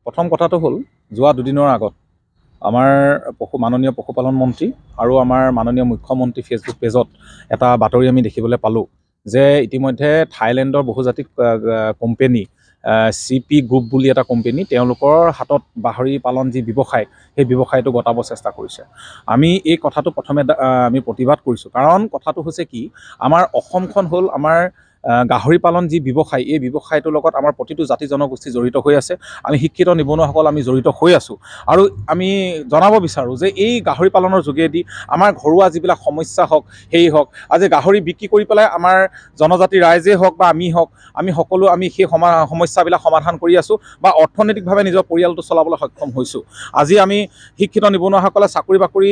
প্ৰথম কথাটো হ'ল যোৱা দুদিনৰ আগত আমাৰ মাননীয় পশুপালন মন্ত্ৰী আৰু আমাৰ মাননীয় মুখ্যমন্ত্ৰী ফেচবুক পেজত এটা বাতৰি আমি দেখিবলৈ পালোঁ যে ইতিমধ্যে থাইলেণ্ডৰ বহুজাতিক কোম্পেনী CP গ্ৰুপ বুলি এটা কোম্পেনী তেওঁলোকৰ হাতত গাহৰি পালন যি ব্যৱসায় সেই ব্যৱসায়টো গতাব চেষ্টা কৰিছে। আমি এই কথাটো প্ৰথমে আমি প্ৰতিবাদ কৰিছোঁ, কাৰণ কথাটো হৈছে কি, আমাৰ অসমখন হ'ল আমাৰ গাহৰি পালন যি ব্যৱসায়, এই ব্যৱসায়টোৰ লগত আমাৰ প্ৰতিটো জাতি জনগোষ্ঠী জড়িত হৈ আছে। আমি শিক্ষিত নিবনুৱাসকল আমি জড়িত হৈ আছোঁ আৰু আমি জনাব বিচাৰোঁ যে এই গাহৰি পালনৰ যোগেদি আমাৰ ঘৰুৱা যিবিলাক সমস্যা হওক সেই হওক, আজি গাহৰি বিক্ৰী কৰি পেলাই আমাৰ জনজাতি ৰাইজেই হওক বা আমি সকলো সেই সমস্যাবিলাক সমাধান কৰি আছোঁ বা অৰ্থনৈতিকভাৱে নিজৰ পৰিয়ালটো চলাবলৈ সক্ষম হৈছোঁ। আজি আমি শিক্ষিত নিবনুৱাসকলে চাকৰি বাকৰি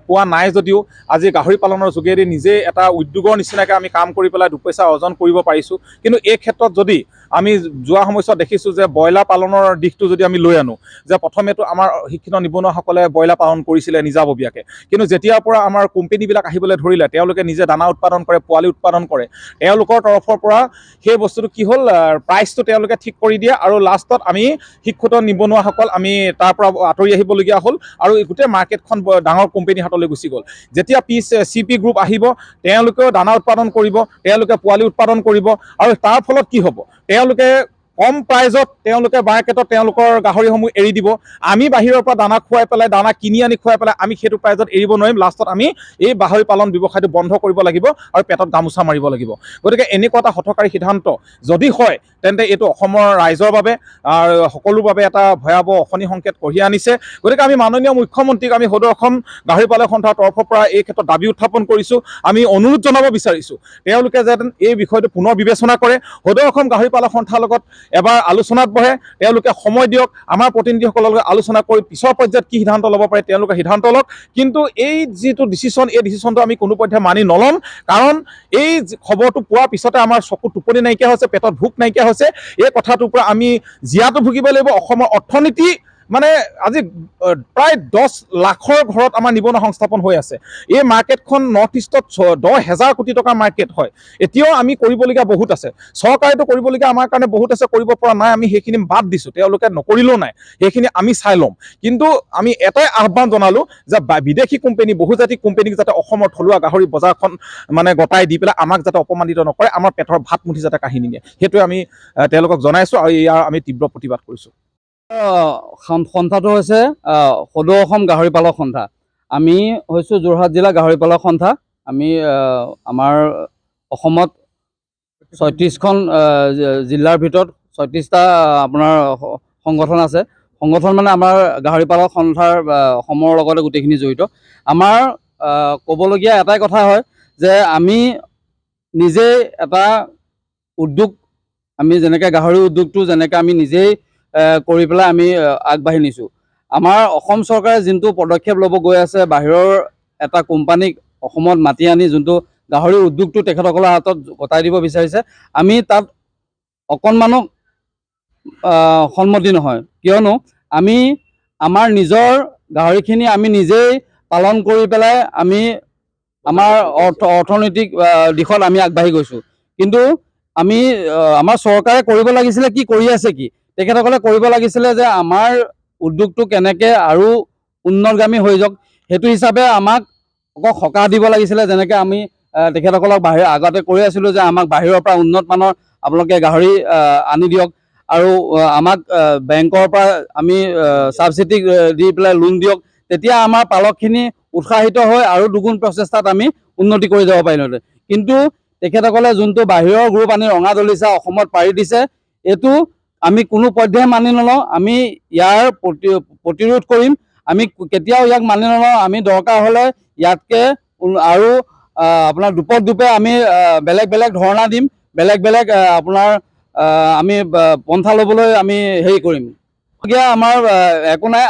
পোৱা নাই যদিও আজি গাহৰি পালনৰ যোগেদি নিজে এটা উদ্যোগৰ নিচিনাকৈ আমি কাম কৰি পেলাই দুপইচা অৰ্জন কৰিব পাৰিছোঁ। কিন্তু এই ক্ষেত্ৰত যদি আমি যোৱা সময়ছোৱাত দেখিছোঁ যে ব্ৰইলাৰ পালনৰ দিশটো যদি আমি লৈ আনোঁ, যে প্ৰথমেতো আমাৰ শিক্ষিত নিবনুৱাসকলে ব্ৰইলাৰ পালন কৰিছিলে নিজাববীয়াকৈ, কিন্তু যেতিয়াৰ পৰা আমাৰ কোম্পেনীবিলাক আহিবলৈ ধৰিলে, তেওঁলোকে নিজে দানা উৎপাদন কৰে, পোৱালি উৎপাদন কৰে, তেওঁলোকৰ তৰফৰ পৰা সেই বস্তুটো কি হ'ল, প্ৰাইচটো তেওঁলোকে ঠিক কৰি দিয়ে আৰু লাষ্টত আমি শিক্ষিত নিবনুৱাসকল আমি তাৰ পৰা আঁতৰি আহিবলগীয়া হ'ল আৰু গোটেই মাৰ্কেটখন ডাঙৰ কোম্পেনীৰ হাতলৈ গুচি গ'ল। যেতিয়া CP গ্ৰুপ আহিব, তেওঁলোকেও দানা উৎপাদন কৰিব, তেওঁলোকে পোৱালি উৎপাদন কৰিব আৰু তাৰ ফলত কি হ'ব, তেওঁলোকে কম প্ৰাইজত তেওঁলোকে মাৰ্কেটত তেওঁলোকৰ গাহৰিসমূহ এৰি দিব। আমি বাহিৰৰ পৰা দানা খুৱাই পেলাই, দানা কিনি আনি খুৱাই পেলাই আমি সেইটো প্ৰাইজত এৰিব নোৱাৰিম। লাষ্টত আমি এই গাহৰি পালন ব্যৱসায়টো বন্ধ কৰিব লাগিব আৰু পেটত গামোচা মাৰিব লাগিব। গতিকে এনেকুৱা এটা হঠকাৰী সিদ্ধান্ত যদি হয়, তেন্তে এইটো অসমৰ ৰাইজৰ বাবে সকলোৰ বাবে এটা ভয়াৱহ অশনি সংকেত কঢ়িয়াই আনিছে। গতিকে আমি মাননীয় মুখ্যমন্ত্ৰীক আমি সদৌ অসম গাহৰি পালক সন্থাৰ তৰফৰ পৰা এই ক্ষেত্ৰত দাবী উত্থাপন কৰিছোঁ। আমি অনুৰোধ জনাব বিচাৰিছোঁ তেওঁলোকে যেন এই বিষয়টো পুনৰ বিবেচনা কৰে, সদৌ অসম গাহৰি পালক সন্থাৰ লগত এবাৰ আলোচনাত বহে, তেওঁলোকে সময় দিয়ক, আমাৰ প্ৰতিনিধিসকলৰ লগত আলোচনা কৰি পিছৰ পৰ্যায়ত কি সিদ্ধান্ত ল'ব পাৰে তেওঁলোকে সিদ্ধান্ত লওক। কিন্তু এই যিটো ডিচিশ্যন, এই ডিচিশ্যনটো আমি কোনোপধ্যে মানি নল'ম, কাৰণ এই খবৰটো পোৱাৰ পিছতে আমাৰ চকু টোপনি নাইকিয়া হৈছে, পেটত ভোক নাইকিয়া হৈছে। এই কথাটোৰ পৰা আমি জীয়াটো ভুগিব লাগিব। অসমৰ অৰ্থনীতি মানে আজি প্ৰায় 10 লাখৰ ঘৰত আমাৰ নিবনুৱা সংস্থাপন হৈ আছে। এই মাৰ্কেটখন নৰ্থ ইষ্টত 10,000 কোটি টকাৰ মাৰ্কেট হয়। এতিয়াও আমি কৰিবলগীয়া বহুত আছে, চৰকাৰেতো কৰিবলগীয়া আমাৰ কাৰণে বহুত আছে, কৰিব পৰা নাই, আমি সেইখিনি বাদ দিছোঁ, তেওঁলোকে নকৰিলেও নাই, সেইখিনি আমি চাই ল'ম। কিন্তু আমি এটাই আহ্বান জনালোঁ যে বিদেশী কোম্পানী, বহুজাতিক কোম্পানীক যাতে অসমৰ থলুৱা গাহৰি বজাৰখন মানে গতাই দি পেলাই আমাক যাতে অপমানিত নকৰে, আমাৰ পেটৰ ভাত মুঠি যাতে কাঢ়ি নিনিয়ে, সেইটোৱে আমি তেওঁলোকক জনাইছোঁ আৰু ইয়াৰ আমি তীব্ৰ প্ৰতিবাদ কৰিছোঁ। সন্থাটো হৈছে সদৌ অসম গাহৰি পালক সন্থা। আমি হৈছোঁ যোৰহাট জিলা গাহৰি পালক সন্থা। আমি আমাৰ অসমত 36খন জিলাৰ ভিতৰত 36টা আপোনাৰ সংগঠন আছে। সংগঠন মানে আমাৰ গাহৰি পালক সন্থাৰ অসমৰ লগতে গোটেইখিনি জড়িত। আমাৰ ক'বলগীয়া এটাই কথা হয় যে আমি নিজেই এটা উদ্যোগ, আমি যেনেকৈ গাহৰি উদ্যোগটো যেনেকৈ আমি নিজেই কৰি পেলাই আমি আগবাঢ়ি নিছোঁ। আমাৰ অসম চৰকাৰে যোনটো পদক্ষেপ ল'ব গৈ আছে, বাহিৰৰ এটা কোম্পানীক অসমত মাতি আনি যোনটো গাহৰি উদ্যোগটো তেখেতসকলৰ হাতত গতাই দিব বিচাৰিছে, আমি তাত অকণমানো সন্মতি নহয়। কিয়নো আমি আমাৰ নিজৰ গাহৰিখিনি আমি নিজেই পালন কৰি পেলাই আমি আমাৰ অৰ্থনৈতিক দিশত আমি আগবাঢ়ি গৈছোঁ। কিন্তু আমি আমাৰ চৰকাৰে কৰিব লাগিছিলে কি, কৰি আছে কি, তেখেতসকলে কৰিব লাগিছিলে যে আমাৰ উদ্যোগটো কেনেকৈ আৰু উন্নতগামী হৈ যাওক, সেইটো হিচাপে আমাক অকল সকাহ দিব লাগিছিলে। যেনেকৈ আমি তেখেতসকলক আগতে কৈ আছিলোঁ যে আমাক বাহিৰৰ পৰা উন্নত মানৰ আপোনালোকে গাহৰি আনি দিয়ক আৰু আমাক বেংকৰ পৰা আমি ছাবচিডি দি পেলাই লোন দিয়ক, তেতিয়া আমাৰ পালকখিনি উৎসাহিত হৈ আৰু দুগুণ প্ৰচেষ্টাত আমি উন্নতি কৰি যাব পাৰিলোঁহেঁতেন। কিন্তু তেখেতসকলে যোনটো বাহিৰৰ গ্ৰুপ আনি ৰঙা দলিচা অসমত পাৰি দিছে, এইটো আমি কোনো পধ্যেই মানি নলওঁ। আমি ইয়াৰ প্ৰতিৰোধ কৰিম। আমি কেতিয়াও ইয়াক মানি নলওঁ। আমি দৰকাৰ হ'লে ইয়াতকৈ আৰু আপোনাৰ দুপে আমি বেলেগ বেলেগ ধৰ্ণা দিম, বেলেগ বেলেগ আপোনাৰ আমি পন্থা ল'বলৈ আমি হেৰি কৰিম। গতিকে আমাৰ একো নাই,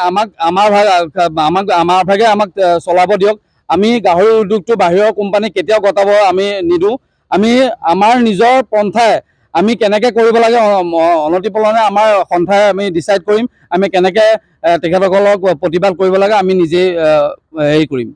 আমাৰ ভাগে আমাক চলাব দিয়ক। আমি গাহৰি উদ্যোগটো বাহিৰৰ কোম্পানীক কেতিয়াও গতাব আমি নিদিওঁ। আমি আমাৰ নিজৰ পন্থাই আমি কেনেকৈ কৰিব লাগে অনতিপলমে আমাৰ সন্থাই আমি ডিচাইড কৰিম। আমি কেনেকৈ তেখেতসকলক প্ৰতিবাদ কৰিব লাগে আমি নিজেই হেৰি কৰিম।